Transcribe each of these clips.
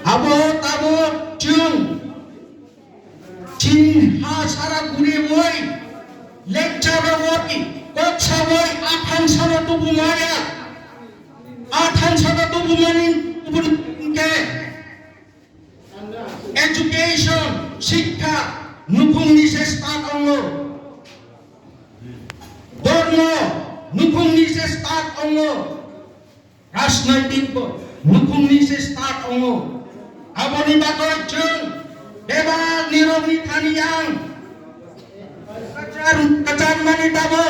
abo tabo chung chin ha sara gure boy lecture boy koksa boy athan sara tu bumaya athan sara tu bumanin ke education শিক্ষা নুকুম নিচে start অঙ্গ ধর্ম নুকুম নিচে start অঙ্গ রাজনৈতিক নুকুম নিচে স্টার্ট অঙ্গ aboni bakoi chung beba nironi thaniang kacan mani tabo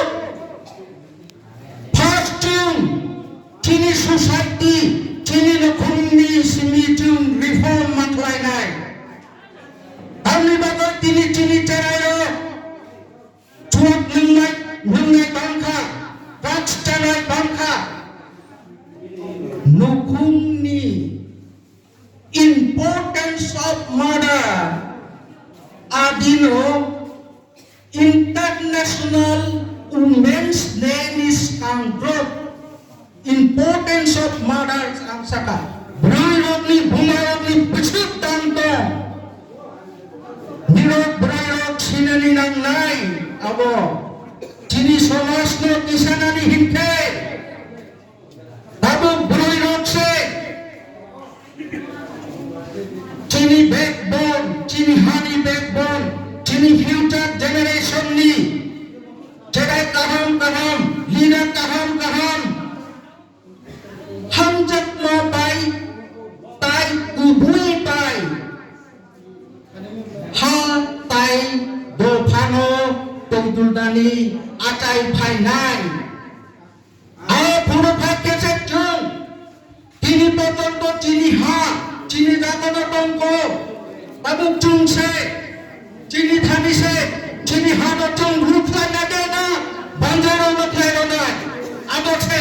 first chung chini society chini nukum ni simi chung reform maklai nai aboni bakoi tini chini cherayo chuak nungai bangka drugs chanai bangka nukum ni importance of murder adino international women's name is Kangdrop importance of murder ang saka brayogni bumayogni bisut tanto nirok brayog sinani nang nai abo chini somas no kisanani hinte abo brayog se chini backbone chini honey backbone chini future generation ni jagai kaham leader kaham ham jat mo pai tai ubui pai ha tai do phano tongduldani atai phai nai a puro phake chung tini potol to chini ha chini jatana tongko tabuk chung se chini thani se chini hano chung rupla na de na banjaro na plero na abo se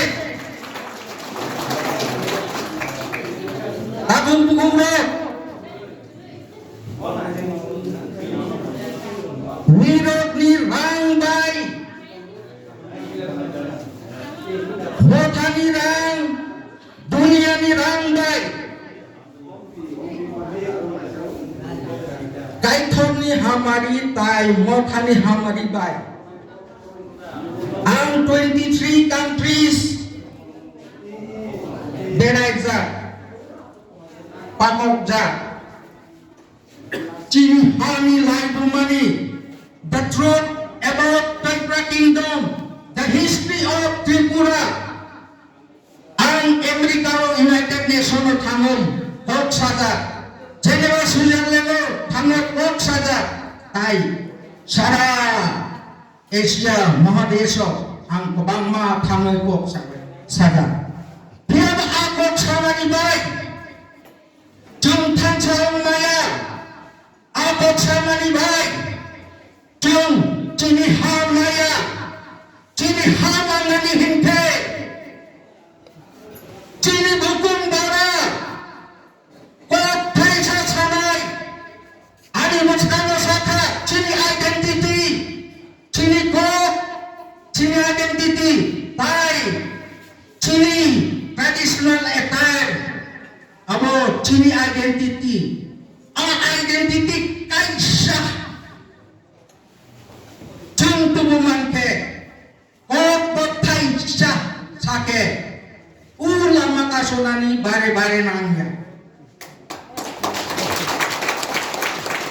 tabuk bukung ro nirok ni rang bai mothani rang dunia ni rang bai Kaithoni hamari tai mothani hamari bai ang 23 countries Denaiza Pamokja Chinhani Laibumani the truth about Tripura Kingdom the history of Tripura ang America United Nations Thangom Hok Sada Geneva Switzerland थांनो coat साजा ताई सारा Asia महादेशो आं गोबांमा थांनो coat साजा बियाब आ coat सामानि bye जों थांसाव माया आ coat सामानि bye जों चिनि हा माया चिनि हा मांगनि हिंथे चिनि बुकुम बारा identity by Chini traditional attire abo Chini identity our identity kaisa chung tubuman ke ok bothai sa sake ulama kasonani bare nangya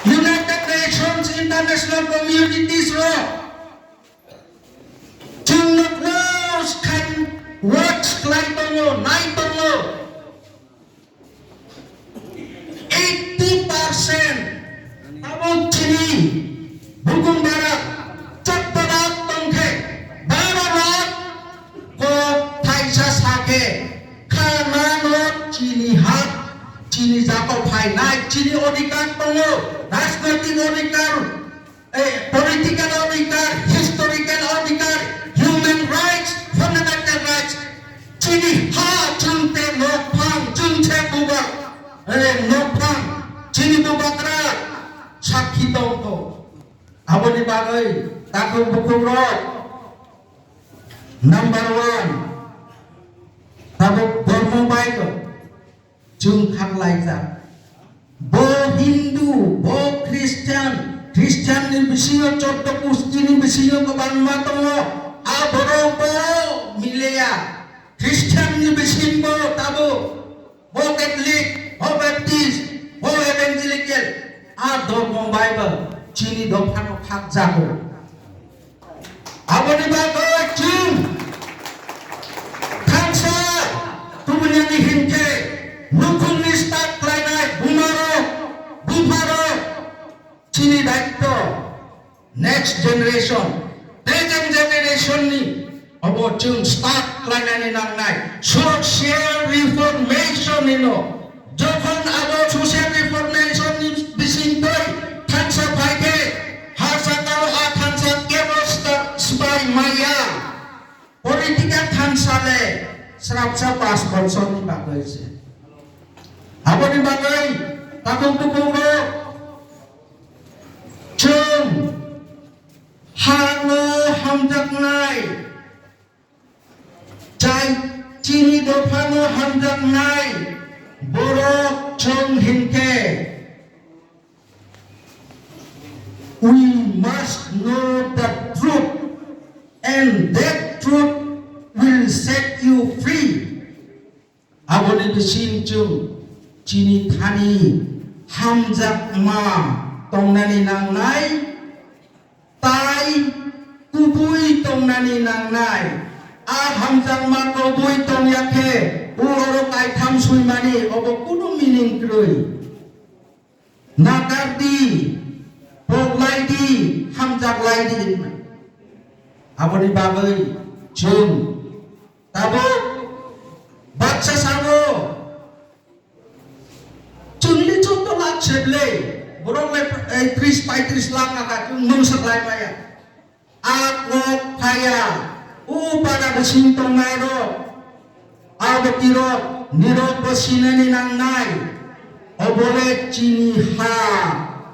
United Nations international communities ro works like Tongo, night Tongo 80% abang Chini Bukung Barat Cakparat Tongke Barat Ko Thaisa Sake Kanano Chini Hat Chini Jato Pai Nai Chini Odikar Tongo Rajnaitik Odikar Political Odikar Historical Odikar Human rights fundamental rights Chini ha chunte no phang chunche buba no phang chini bubakra sakhi tongko aboni bagai taku buku ro number 1 tabu dharma bai ko chung khang lai ja bo Hindu bo Christian ni bisiyo chotto kusti ni bisiyo kaban matongo aboro bo milea Christian ni bisiyo bo tabo bo Catholic bo Baptist bo Evangelical do Bible chini do phano khak jago aboni ba do chim thansa tumuni ni hinke nukun ni start klainai bumaro chini daitto next generation present generation ni abo chung start klainai ni nangnai social reformation ni no jokhon abo social reformation ni bisingtoi thansa phaike hasakao thansa kemosta spai maya politika thansa le srapsa pas bonsor ni bagai se abo ni bagai takung tukung ro chung hano hamjak nai chai chini do phano hamjak nai borok chung hinke we must know the truth and that truth will set you free aboni bisin chung chini thani hamjak ma tongnani nangnai tai kubui tongnani nangnai hamjak ma kubui tongyakhe uro kai tham suimani obo kuno meaning kroi nakardi poglaidi hamjak laidi aboni bagai chung tabo bacha sabo chungli chotto lak seble borong le 30-35 lakh naka chung nung saklai maya aklok phaya pada besing tongnai ro abotiro nirok besinani nangnai obole chini ha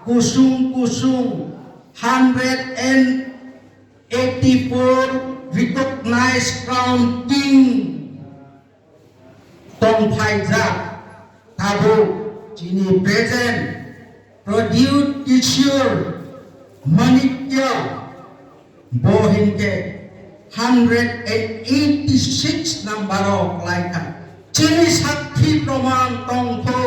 kusung 184 recognized crown king tong phai ja tabo chini present produce teacher manikya bohinke 186 number of laika chini sakhi proman tongtho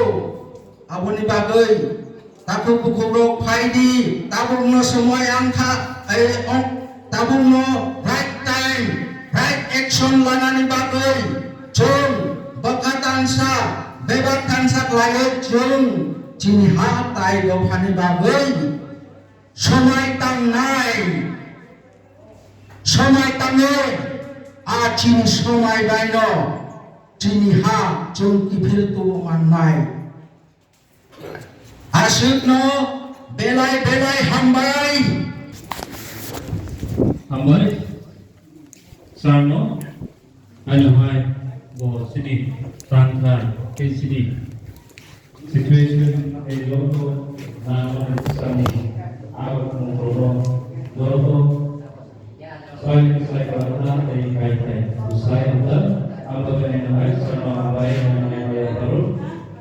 aboni bagai taku bukurok phaidi tabungno somoy angkha tabungno right time right action lanani bagai chung bakatansa bebatansa lagai chung chini ha tai lo phani bagai somai tangnai somai tange chini somai baino chini ha chung ki phil tu mannai asukno belai hambai sarno anuhai bo sini tangka KCD situation a local na sani awak mengoro loro saya kata dari kaitan saya dah apa yang harus sama apa yang baru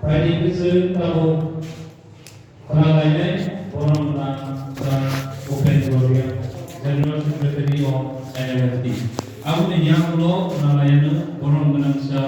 tadi bisa tahu lainnya orang sa open warrior general secretary of NLFT aku ni yang lo lainnya orang menang sa